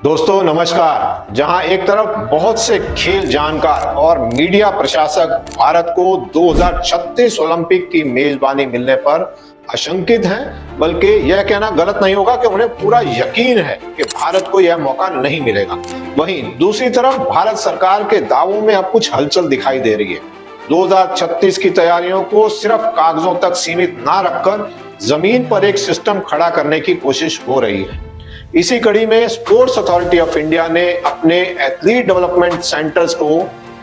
दोस्तों नमस्कार। जहां एक तरफ बहुत से खेल जानकार और मीडिया प्रशासक भारत को 2036 ओलंपिक की मेजबानी मिलने पर आशंकित हैं, बल्कि यह कहना गलत नहीं होगा कि उन्हें पूरा यकीन है कि भारत को यह मौका नहीं मिलेगा। वहीं दूसरी तरफ भारत सरकार के दावों में अब कुछ हलचल दिखाई दे रही है। 2036 की तैयारियों को सिर्फ कागजों तक सीमित ना रखकर जमीन पर एक सिस्टम खड़ा करने की कोशिश हो रही है। इसी कड़ी में स्पोर्ट्स अथॉरिटी ऑफ इंडिया ने अपने एथलीट डेवलपमेंट सेंटर्स को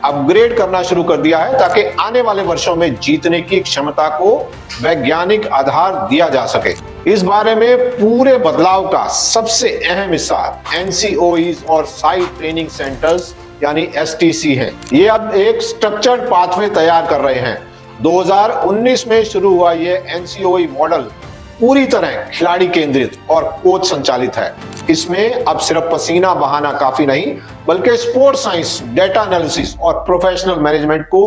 अपग्रेड करना शुरू कर दिया है, ताकि आने वाले वर्षों में जीतने की क्षमता को वैज्ञानिक आधार दिया जा सके। इस बारे में पूरे बदलाव का सबसे अहम हिस्सा एनसीओईज और साइट ट्रेनिंग सेंटर्स यानी एसटीसी है। ये अब एक स्ट्रक्चर्ड पाथवे तैयार कर रहे हैं। 2019 में शुरू हुआ ये एनसीओई मॉडल पूरी तरह खिलाड़ी केंद्रित और कोच संचालित है। इसमें अब सिर्फ पसीना बहाना काफी नहीं, बल्कि स्पोर्ट्स साइंस, डेटा एनालिसिस और प्रोफेशनल मैनेजमेंट को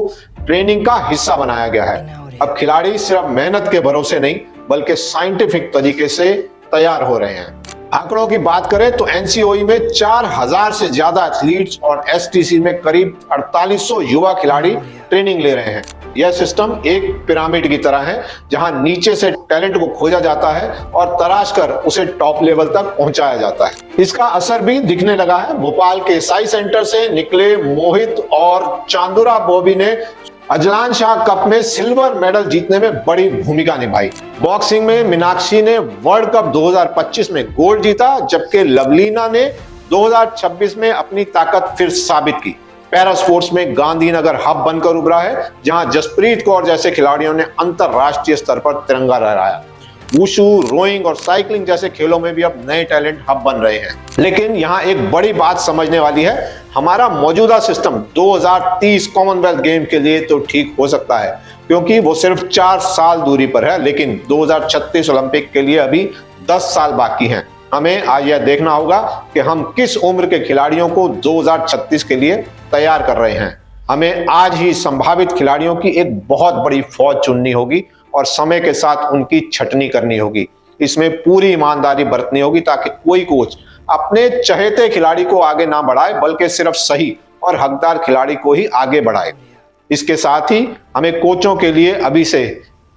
ट्रेनिंग का हिस्सा बनाया गया है। अब खिलाड़ी सिर्फ मेहनत के भरोसे नहीं, बल्कि साइंटिफिक तरीके से तैयार हो रहे हैं। आंकड़ों की बात करें तो एनसीओई में 4000 से ज्यादा एथलीट्स और एसटीसी में करीब 4800 युवा खिलाड़ी ट्रेनिंग ले रहे हैं। यह सिस्टम एक पिरामिड की तरह है, जहां नीचे से टैलेंट को खोजा जाता है और तराश कर उसे टॉप लेवल तक पहुंचाया जाता है। इसका असर भी दिखने लगा है। भोपाल के साई सेंटर से निकले मोहित और चांदुरा बॉबी ने अजलान शाह कप में सिल्वर मेडल जीतने में बड़ी भूमिका निभाई। बॉक्सिंग में मीनाक्षी ने वर्ल्ड कप 2025 में गोल्ड जीता, जबकि लवलीना ने 2026 में अपनी ताकत फिर साबित की। पैरा स्पोर्ट्स में गांधीनगर हब बनकर उभरा है, जहां जसप्रीत कौर जैसे खिलाड़ियों ने अंतरराष्ट्रीय स्तर पर तिरंगा लहराया। वुशु, रोइंग और साइकिलिंग जैसे खेलों में भी अब नए टैलेंट हब बन रहे हैं। लेकिन यहां एक बड़ी बात समझने वाली है। हमारा मौजूदा सिस्टम 2030 कॉमनवेल्थ गेम के लिए तो ठीक हो सकता है, क्योंकि वो सिर्फ 4 साल दूरी पर है, लेकिन 2036 ओलंपिक के लिए अभी 10 साल बाकी हैं। हमें आज यह देखना होगा कि हम किस उम्र के खिलाड़ियों को 2036 के लिए तैयार कर रहे हैं। हमें आज ही संभावित खिलाड़ियों की एक बहुत बड़ी फौज चुननी होगी और समय के साथ उनकी छटनी करनी होगी। इसमें पूरी ईमानदारी बरतनी होगी, ताकि कोई कोच अपने चहेते खिलाड़ी को आगे ना बढ़ाए, बल्कि सिर्फ सही और हकदार खिलाड़ी को ही आगे बढ़ाए। इसके साथ ही हमें कोचों के लिए अभी से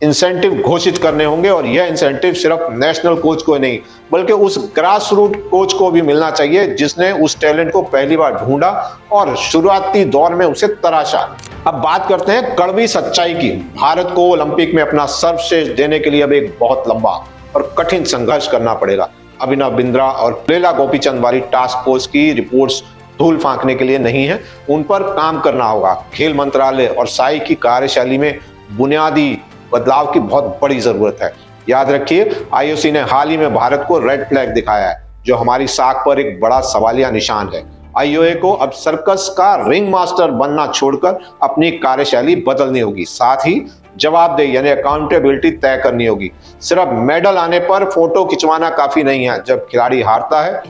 इंसेंटिव घोषित करने होंगे, और यह इंसेंटिव सिर्फ नेशनल कोच को नहीं, बल्कि उस ग्रास रूट कोच को भी मिलना चाहिए जिसने उस टैलेंट को पहली बार ढूंढा और शुरुआती दौर में उसे तराशा। अब बात करते हैं कड़वी सच्चाई की। भारत को ओलंपिक में अपना सर्वश्रेष्ठ देने के लिए अब एक बहुत लंबा और कठिन संघर्ष करना पड़ेगा। अभिनव बिंद्रा और लेला गोपीचंद वाली टास्क फोर्स की रिपोर्ट्स धूल फांकने के लिए नहीं है। उन पर काम करना होगा। खेल मंत्रालय और साई की कार्यशैली में बुनियादी बदलाव की बहुत बड़ी जरूरत है। याद रखिए, आईओसी ने हाल ही में भारत को रेड फ्लैग दिखाया है, जो हमारी साख पर एक बड़ा सवालिया निशान है। आईओए को अब सर्कस का रिंग मास्टर बनना छोड़कर अपनी कार्यशैली बदलनी होगी। साथ ही जवाबदेही यानी अकाउंटेबिलिटी तय करनी होगी। सिर्फ मेडल आने पर फोटो खिंचवाना काफी नहीं है। जब खिलाड़ी हारता है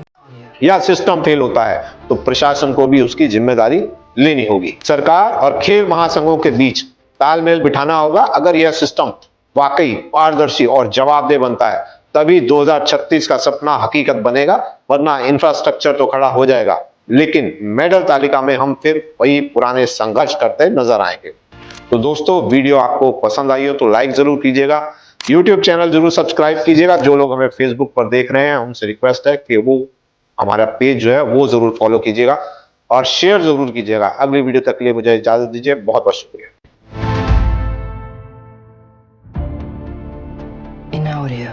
या सिस्टम फेल होता है, तो प्रशासन को भी उसकी जिम्मेदारी लेनी होगी। सरकार और खेल महासंघों के बीच तालमेल बिठाना होगा। अगर यह सिस्टम वाकई पारदर्शी और जवाबदेह बनता है, तभी 2036 का सपना हकीकत बनेगा, वरना इंफ्रास्ट्रक्चर तो खड़ा हो जाएगा, लेकिन मेडल तालिका में हम फिर वही पुराने संघर्ष करते नजर आएंगे। तो दोस्तों, वीडियो आपको पसंद आई हो तो लाइक जरूर कीजिएगा। यूट्यूब चैनल जरूर सब्सक्राइब कीजिएगा। जो लोग हमें फेसबुक पर देख रहे हैं, उनसे रिक्वेस्ट है कि वो हमारा पेज जो है वो जरूर फॉलो कीजिएगा और शेयर जरूर कीजिएगा। अगली वीडियो तक के लिए मुझे इजाजत दीजिए। बहुत बहुत शुक्रिया। In audio.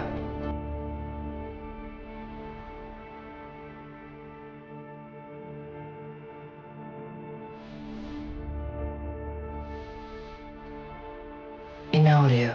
In audio.